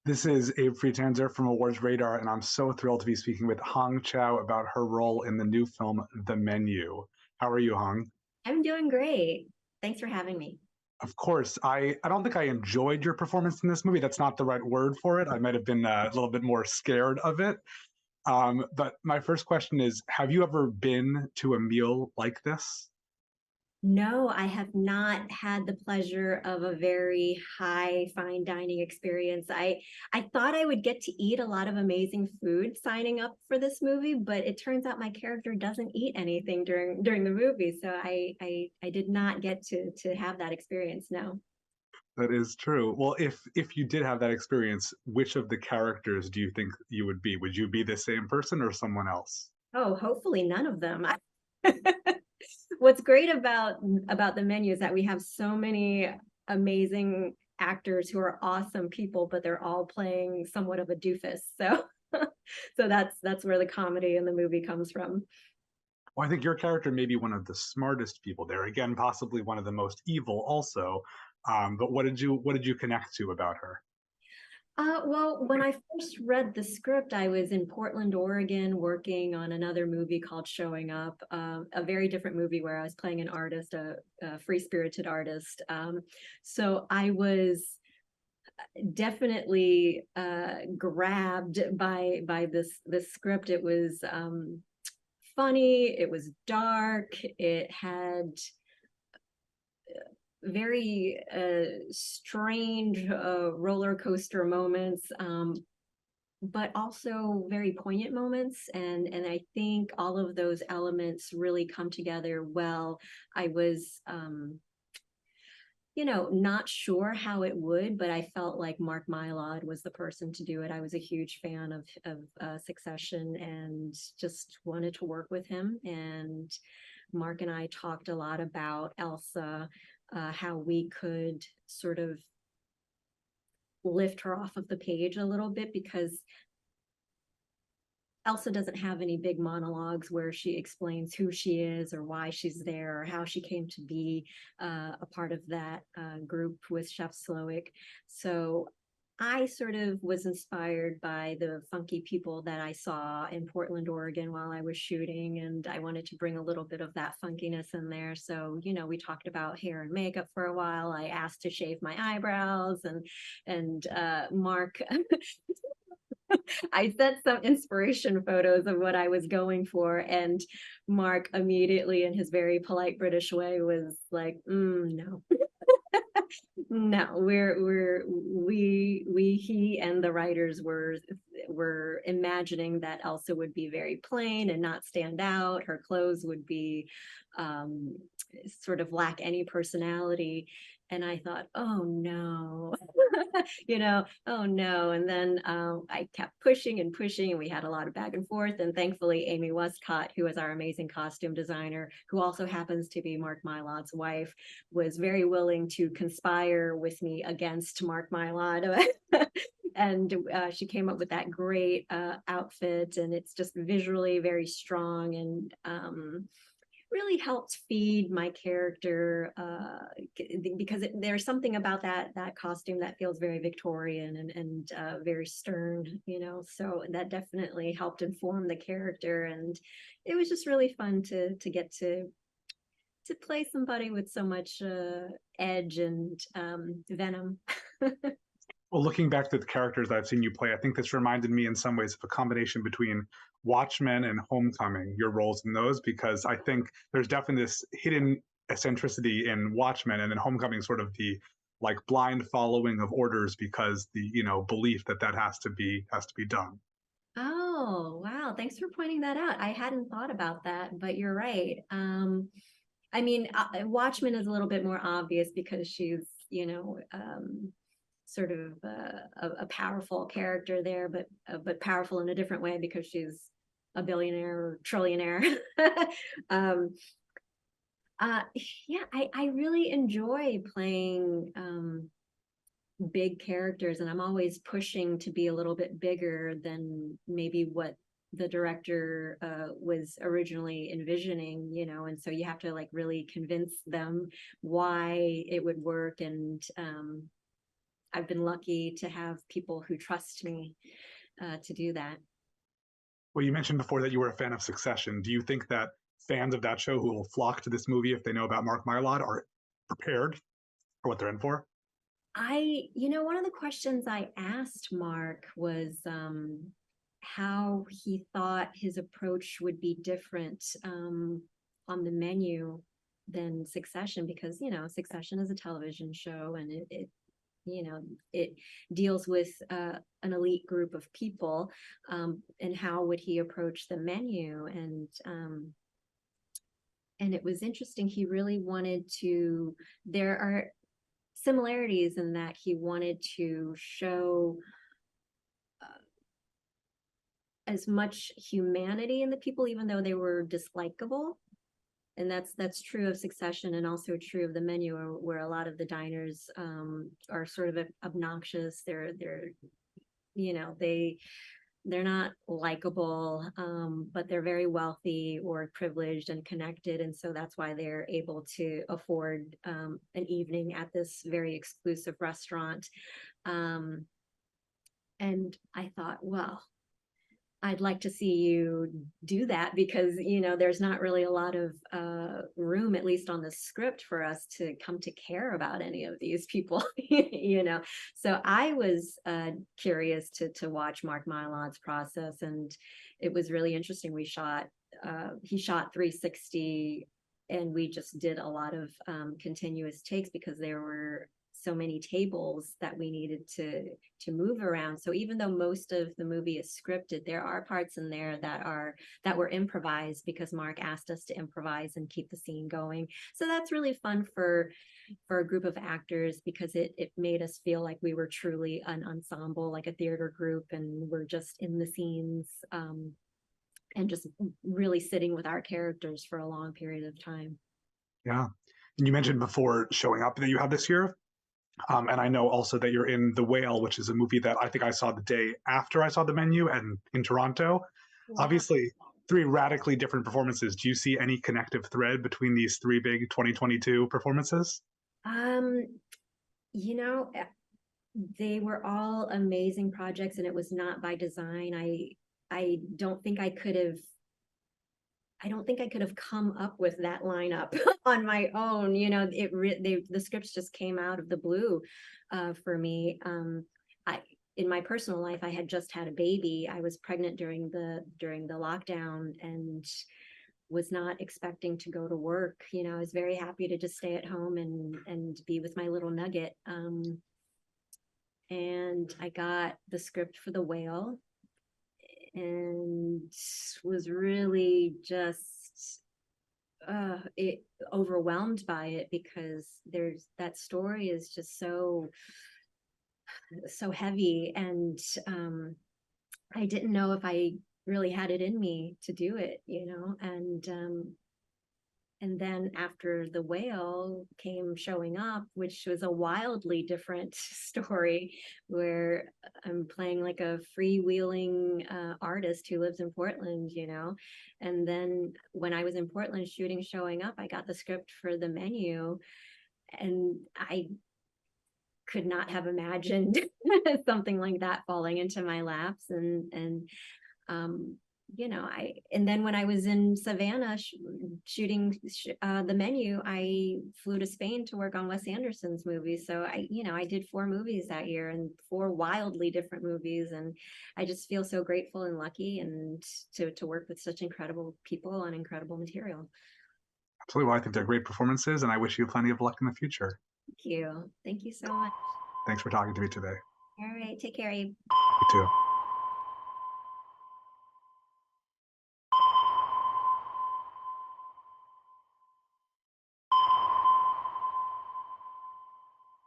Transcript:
This is Abe Friedtanzer from Awards Radar, and I'm so thrilled to be speaking with Chau about her role in the new film, The Menu. How are you, Hong? I'm doing great. Thanks for having me. Of course, I don't think I enjoyed your performance in this movie. That's not the right word for it. I might have been a little bit more scared of it. But my first question is, have you ever been to a meal like this? No, I have not had the pleasure of a very high fine dining experience. I thought I would get to eat a lot of amazing food signing up for this movie, but it turns out my character doesn't eat anything during the movie, so I did not get to have that experience. No. That is true. Well, if you did have that experience, which of the characters do you think you would be? Would you be the same person or someone else? Oh, hopefully none of them. What's great about the menu is that we have so many amazing actors who are awesome people, but they're all playing somewhat of a doofus. So so that's where the comedy in the movie comes from. Well, I think your character may be one of the smartest people there. Again, possibly one of the most evil, also. But what did you connect to about her? Well, when I first read the script, I was in Portland, Oregon, working on another movie called Showing Up, a very different movie where I was playing an artist, a free-spirited artist. So I was definitely grabbed by this script. It was funny, it was dark, it had very strange roller coaster moments, but also very poignant moments, and I think all of those elements really come together well. I was not sure how it would, but I felt like Mark Mylod was the person to do it. I was a huge fan of Succession and just wanted to work with him. And Mark and I talked a lot about Elsa, how we could sort of lift her off of the page a little bit, because Elsa doesn't have any big monologues where she explains who she is or why she's there or how she came to be a part of that group with Chef Slowick. So I sort of was inspired by the funky people that I saw in Portland, Oregon while I was shooting, and I wanted to bring a little bit of that funkiness in there. So, we talked about hair and makeup for a while. I asked to shave my eyebrows, and Mark I sent some inspiration photos of what I was going for, and Mark immediately, in his very polite British way, was like, "No, no, he and the writers were imagining that Elsa would be very plain and not stand out. Her clothes would be um, sort of lack any personality." And I thought, oh no, oh no. And then I kept pushing and pushing, and we had a lot of back and forth. And thankfully, Amy Westcott, who is our amazing costume designer, who also happens to be Mark Mylod's wife, was very willing to conspire with me against Mark Mylod. And she came up with that great outfit, and it's just visually very strong, and really helped feed my character, because there's something about that costume that feels very Victorian and very stern, so that definitely helped inform the character. And it was just really fun to get to play somebody with so much edge and venom. Well, looking back to the characters I've seen you play, I think this reminded me in some ways of a combination between Watchmen and Homecoming, your roles in those, because I think there's definitely this hidden eccentricity in Watchmen, and then Homecoming sort of the like blind following of orders because the belief that that has to be done. Oh, wow. Thanks for pointing that out. I hadn't thought about that, but you're right. I mean, Watchmen is a little bit more obvious because she's, sort of a powerful character there, but powerful in a different way because she's a billionaire or trillionaire. um, uh, yeah, I really enjoy playing big characters, and I'm always pushing to be a little bit bigger than maybe what the director was originally envisioning, and so you have to like really convince them why it would work. And I've been lucky to have people who trust me to do that. Well, you mentioned before that you were a fan of Succession. Do you think that fans of that show who will flock to this movie if they know about Mark Mylod are prepared for what they're in for? One of the questions I asked Mark was how he thought his approach would be different on the menu than Succession, because, Succession is a television show, and it deals with an elite group of people, and how would he approach the menu? And it was interesting. He really wanted to, there are similarities in that he wanted to show as much humanity in the people, even though they were dislikable. And that's true of Succession, and also true of the menu, where a lot of the diners are sort of obnoxious. They're not likable, but they're very wealthy or privileged and connected, and so that's why they're able to afford an evening at this very exclusive restaurant. And I thought, well, I'd like to see you do that, because there's not really a lot of room, at least on the script, for us to come to care about any of these people. So I was curious to watch Mark Mylod's process, and it was really interesting. He shot 360, and we just did a lot of continuous takes, because there were so many tables that we needed to move around. So even though most of the movie is scripted, there are parts in there that were improvised, because Mark asked us to improvise and keep the scene going. So that's really fun for a group of actors, because it made us feel like we were truly an ensemble, like a theater group, and we're just in the scenes, and just really sitting with our characters for a long period of time. Yeah. And you mentioned before showing up that you have this year. And I know also that you're in The Whale, which is a movie that I think I saw the day after I saw The Menu, and in Toronto. Wow. Obviously, three radically different performances. Do you see any connective thread between these three big 2022 performances? You know, they were all amazing projects, and it was not by design. I don't think I could have come up with that lineup on my own. The scripts just came out of the blue for me. In my personal life, I had just had a baby. I was pregnant during the lockdown, and was not expecting to go to work. I was very happy to just stay at home and be with my little nugget. And I got the script for The Whale, and was really just overwhelmed by it, because that story is just so heavy, and I didn't know if I really had it in me to do it, and then after The Whale came Showing Up, which was a wildly different story, where I'm playing like a freewheeling artist who lives in Portland, And then when I was in Portland shooting Showing Up, I got the script for The Menu, and I could not have imagined something like that falling into my laps. And then when I was in Savannah shooting The Menu, I flew to Spain to work on Wes Anderson's movies. So I did 4 movies that year, and 4 wildly different movies. And I just feel so grateful and lucky, and to work with such incredible people on incredible material. Absolutely. Well, I think they're great performances, and I wish you plenty of luck in the future. Thank you. Thank you so much. Thanks for talking to me today. All right. Take care, Abe. You too.